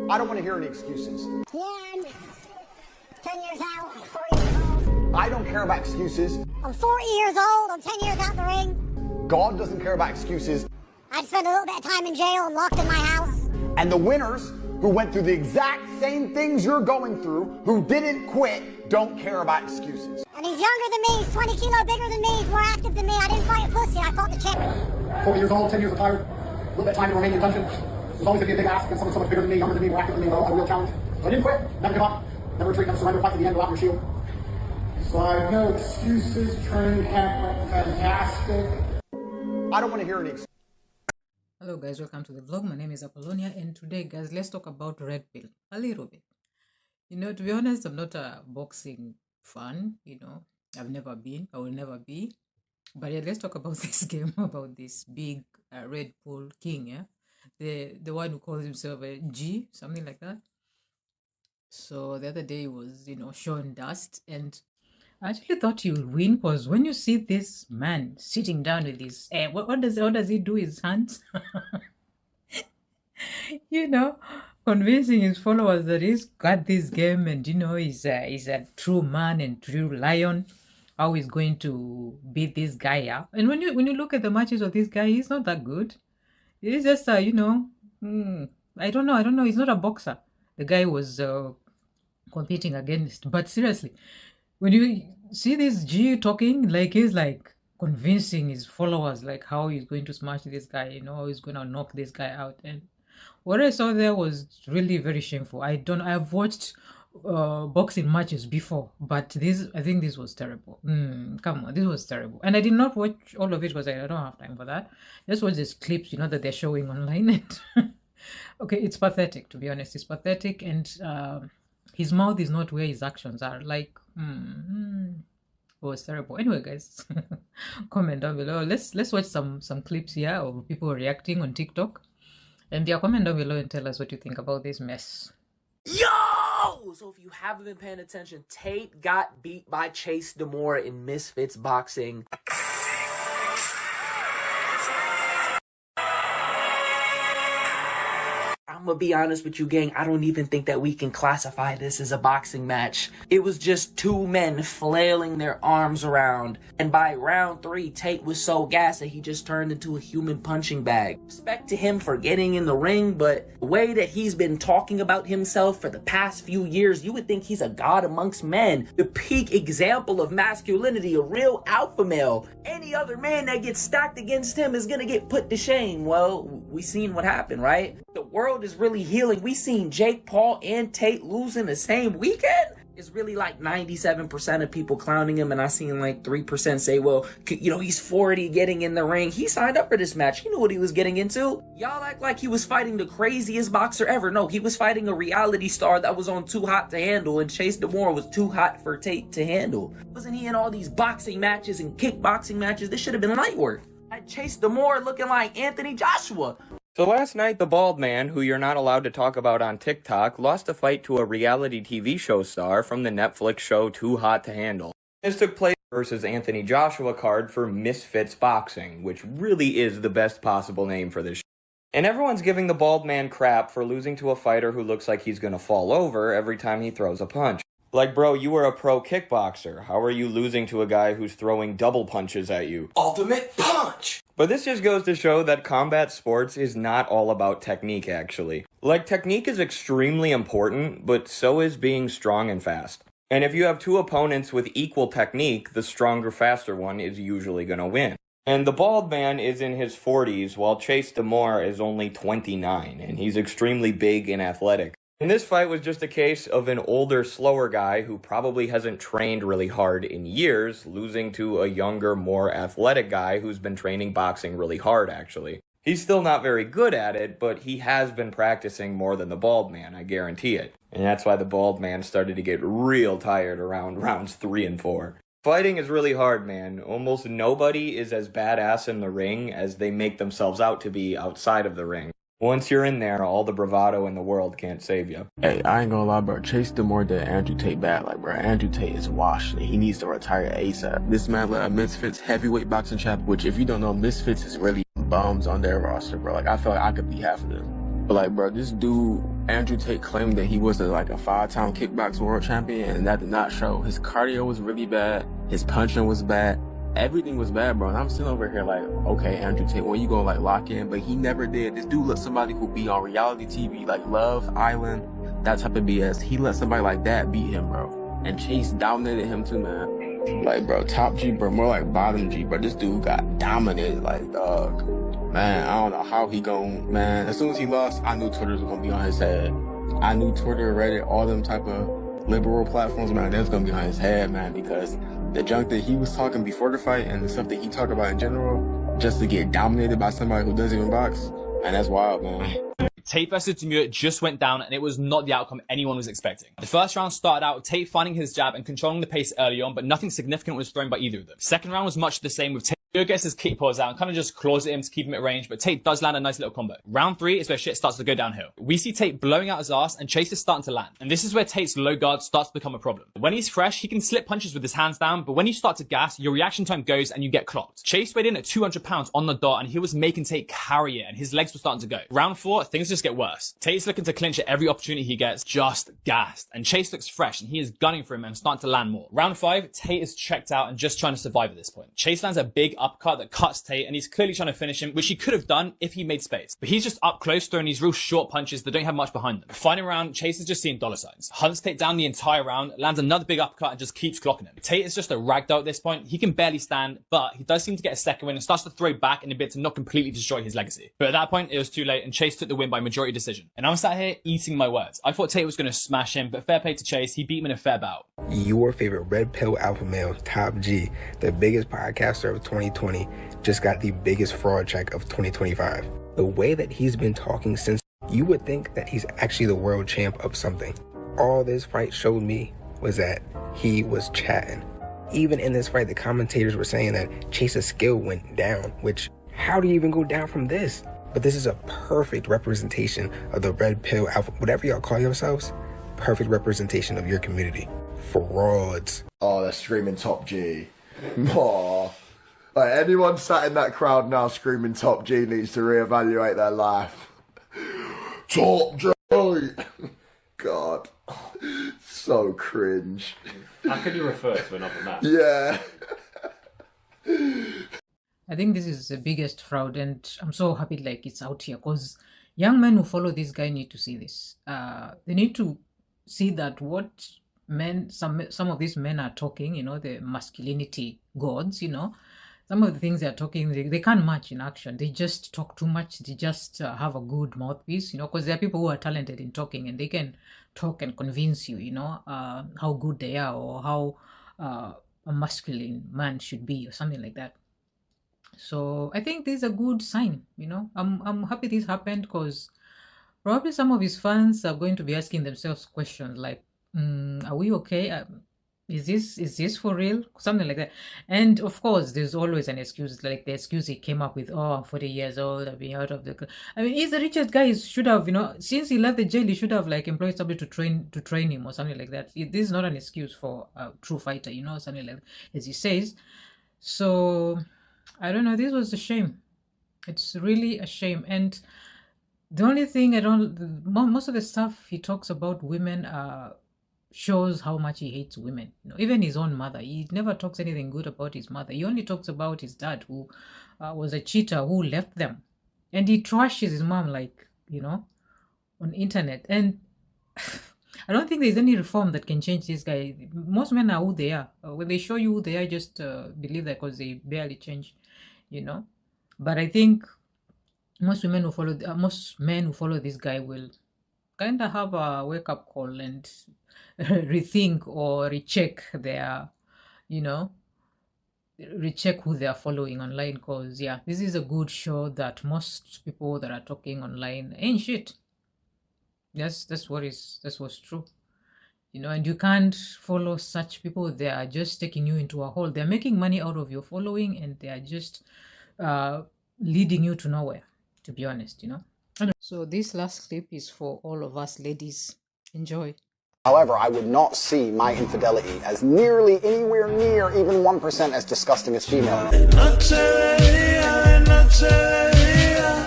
I don't want to hear any excuses. Yeah, I'm 10 years out, I'm 40 years old. I don't care about excuses. I'm 40 years old, I'm 10 years out the ring. God doesn't care about excuses. I'd spend a little bit of time in jail and locked in my house. And the winners who went through the exact same things you're going through, who didn't quit, don't care about excuses. And he's younger than me, he's 20 kilos bigger than me, he's more active than me. I didn't fight a pussy, I fought the champion. 40 years old, 10 years retired, a little bit of time in Romanian dungeon. There's always going to be a big ask against someone so much bigger than me, younger than me, more active than me, a real challenge. I didn't quit, never give up, never retreat, never surrender, fight to the end, go out your shield. So I have no excuses, training camp went fantastic. I don't want to hear any excuses. Hello guys, welcome to the vlog. My name is Apollonia, and today guys, let's talk about Red Pill a little bit. To be honest, I'm not a boxing fan, I've never been, I will never be. But yeah, let's talk about this game, about this big Red Bull king, yeah? The one who calls himself a G, something like that. So the other day he was, showing dust, and I actually thought he would win, because when you see this man sitting down with his, what does he do with his hands? Convincing his followers that he's got this game, and he's a true man and true lion. How he's going to beat this guy up? And when you look at the matches of this guy, he's not that good. He's just I don't know. He's not a boxer. The guy was competing against. But seriously, when you see this G talking, like he's like convincing his followers like how he's going to smash this guy, how he's going to knock this guy out. And what I saw there was really very shameful. I've watched boxing matches before, but I think this was terrible. Come on, this was terrible. And I did not watch all of it because I don't have time for that. Just watch these clips, that they're showing online. Okay, it's pathetic, to be honest. It's pathetic, and his mouth is not where his actions are. Like, it was terrible. Anyway, guys, comment down below. Let's watch some clips here of people reacting on TikTok, and yeah, comment down below and tell us what you think about this mess. Yo! So if you haven't been paying attention, Tate got beat by Chase Demore in Misfits Boxing. I'm gonna be honest with you, gang, I don't even think that we can classify this as a boxing match. It was just two men flailing their arms around, and by round 3, Tate was so gassed that he just turned into a human punching bag. Respect to him for getting in the ring, but the way that he's been talking about himself for the past few years, you would think he's a god amongst men. The peak example of masculinity, a real alpha male. Any other man that gets stacked against him is gonna get put to shame. Well, we seen what happened, right? The world is really healing. We seen Jake Paul and Tate lose in the same weekend. It's really like 97% of people clowning him, and I seen like 3% say, well, he's 40 getting in the ring. He signed up for this match. He knew what he was getting into. Y'all act like he was fighting the craziest boxer ever. No, he was fighting a reality star that was on Too Hot to Handle, and Chase Demore was too hot for Tate to handle. Wasn't he in all these boxing matches and kickboxing matches? This should have been light work. I Chase Demore looking like Anthony Joshua. So last night, the bald man, who you're not allowed to talk about on TikTok, lost a fight to a reality TV show star from the Netflix show Too Hot to Handle. This took place versus Anthony Joshua card for Misfits Boxing, which really is the best possible name for this show. And everyone's giving the bald man crap for losing to a fighter who looks like he's gonna fall over every time he throws a punch. Like, bro, you were a pro kickboxer. How are you losing to a guy who's throwing double punches at you? Ultimate punch! But this just goes to show that combat sports is not all about technique, actually. Like, technique is extremely important, but so is being strong and fast. And if you have two opponents with equal technique, the stronger, faster one is usually gonna win. And the bald man is in his 40s, while Chase Demore is only 29, and he's extremely big and athletic. And this fight was just a case of an older, slower guy who probably hasn't trained really hard in years, losing to a younger, more athletic guy who's been training boxing really hard, actually. He's still not very good at it, but he has been practicing more than the bald man, I guarantee it. And that's why the bald man started to get real tired around rounds 3 and 4. Fighting is really hard, man. Almost nobody is as badass in the ring as they make themselves out to be outside of the ring. Once you're in there, all the bravado in the world can't save you. Hey, I ain't gonna lie, bro. Chase Demore did Andrew Tate bad. Like, bro, Andrew Tate is washed, and he needs to retire ASAP. This man led a Misfits heavyweight boxing champ, which, if you don't know, Misfits is really bums on their roster, bro. Like, I feel like I could be half of them. But like, bro, this dude, Andrew Tate, claimed that he was a 5-time kickbox world champion, and that did not show. His cardio was really bad. His punching was bad. Everything was bad, bro. And I'm sitting over here like, okay, Andrew Tate, when you gonna lock in? But he never did. This dude let somebody who be on reality TV, like Love Island, that type of BS. He let somebody like that beat him, bro. And Chase dominated him too, man. Like, bro, top G, bro, more like bottom G, bro. This dude got dominated, like, dog. Man, I don't know how he gon', man. As soon as he lost, I knew Twitter was gonna be on his head. I knew Twitter, Reddit, all them type of liberal platforms, man, they was gonna be on his head, man, because the junk that he was talking before the fight and the stuff that he talked about in general, just to get dominated by somebody who doesn't even box, man, that's wild, man. Tate versus Demure just went down, and it was not the outcome anyone was expecting. The first round started out with Tate finding his jab and controlling the pace early on, but nothing significant was thrown by either of them. Second round was much the same, with Tate gets his kick paws out and kind of just claws at him to keep him at range, but Tate does land a nice little combo. Round 3 is where shit starts to go downhill. We see Tate blowing out his ass, and Chase is starting to land. And this is where Tate's low guard starts to become a problem. When he's fresh, he can slip punches with his hands down, but when you start to gas, your reaction time goes and you get clocked. Chase weighed in at 200 pounds on the dot, and he was making Tate carry it, and his legs were starting to go. Round 4, things just get worse. Tate's looking to clinch at every opportunity he gets, just gassed. And Chase looks fresh, and he is gunning for him and starting to land more. Round 5, Tate is checked out and just trying to survive at this point. Chase lands a big uppercut that cuts Tate, and he's clearly trying to finish him, which he could have done if he made space. But he's just up close throwing these real short punches that don't have much behind them. Final round, Chase is just seeing dollar signs. Hunts Tate down the entire round, lands another big uppercut and just keeps clocking him. Tate is just a ragdoll at this point. He can barely stand, but he does seem to get a second win and starts to throw back in a bit to not completely destroy his legacy. But at that point, it was too late, and Chase took the win by majority decision. And I'm sat here eating my words. I thought Tate was going to smash him, but fair play to Chase, he beat him in a fair bout. Your favorite red pill alpha male, Top G, the biggest podcaster of 2020, just got the biggest fraud check of 2025. The way that he's been talking since, you would think that he's actually the world champ of something. All this fight showed me was that he was chatting. Even in this fight, the commentators were saying that Chase's skill went down, which, how do you even go down from this? But this is a perfect representation of the red pill alpha, whatever y'all call yourselves, perfect representation of your community. Frauds. Oh, they're screaming Top G. Oh. Like, anyone sat in that crowd now screaming Top G needs to reevaluate their life. Top G! God. So cringe. How can you refer to another match? Yeah. I think this is the biggest fraud, and I'm so happy like it's out here, because young men who follow this guy need to see this. They need to see that what men, some of these men are talking, you know, the masculinity gods, you know, some of the things they're talking, they can't match in action. They just talk too much. They just have a good mouthpiece, you know, because there are people who are talented in talking, and they can talk and convince you, you know, how good they are, or how a masculine man should be, or something like that. So I think this is a good sign, you know. I'm happy this happened, because probably some of his fans are going to be asking themselves questions like, are we okay? Is this for real? Something like that. And of course, there's always an excuse, like the excuse he came up with, oh, I'm 40 years old, I've been out of the... I mean, he's the richest guy. He should have, you know, since he left the jail, he should have like employed somebody to train him or something like that. This is not an excuse for a true fighter, you know, something like that, as he says. So, I don't know, this was a shame. It's really a shame. And the only thing most of the stuff he talks about women shows how much he hates women. You know, even his own mother, he never talks anything good about his mother. He only talks about his dad, who was a cheater who left them, and he trashes his mom, like, you know, on internet. And I don't think there's any reform that can change this guy. Most men are who they are. When they show you who they are, just believe that, because they barely change, you know. But I think most men who follow this guy will kind of have a wake-up call and rethink or recheck their, you know, recheck who they are following online, because yeah, this is a good show that most people that are talking online ain't shit. Yes, that's what's true, you know. And you can't follow such people. They are just taking you into a hole. They're making money out of your following, and they are just leading you to nowhere, to be honest, you know. So this last clip is for all of us ladies. Enjoy. However, I would not see my infidelity as nearly anywhere near even 1% as disgusting as female.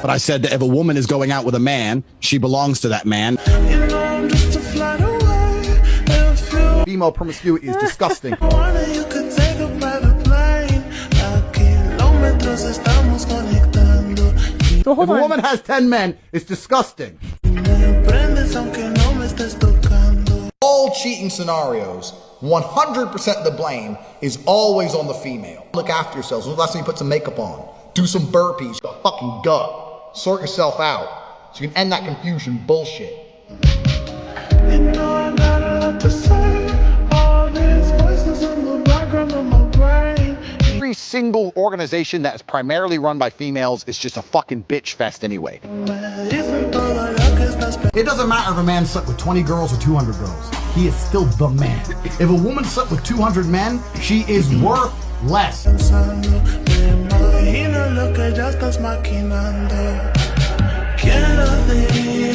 But I said that if a woman is going out with a man, she belongs to that man. Female promiscuity is disgusting. If a woman has 10 men, it's disgusting. All cheating scenarios, 100% the blame is always on the female. Look after yourselves. When was the last time you put some makeup on? Do some burpees. You got fucking gut. Sort yourself out so you can end that confusion bullshit. Every single organization that is primarily run by females is just a fucking bitch fest anyway. It doesn't matter if a man slept with 20 girls or 200 girls. He is still the man. If a woman slept with 200 men, she is worth less.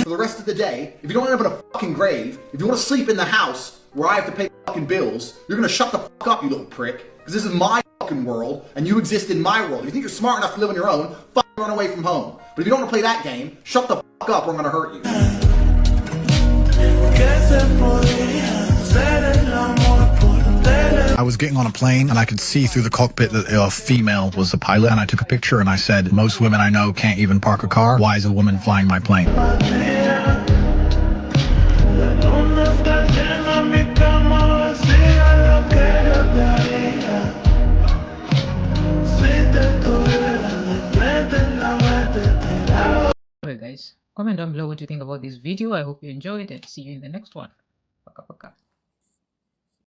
For the rest of the day, if you don't end up in a fucking grave, if you want to sleep in the house where I have to pay fucking bills, you're gonna shut the fuck up, you little prick. Because this is my fucking world, and you exist in my world. You think you're smart enough to live on your own, fucking run away from home. But if you don't want to play that game, shut the fuck up or I'm gonna hurt you. I was getting on a plane and I could see through the cockpit that a female was the pilot, and I took a picture and I said, most women I know can't even park a car. Why is a woman flying my plane? Well guys, comment down below what you think about this video. I hope you enjoyed and see you in the next one. Paka paka.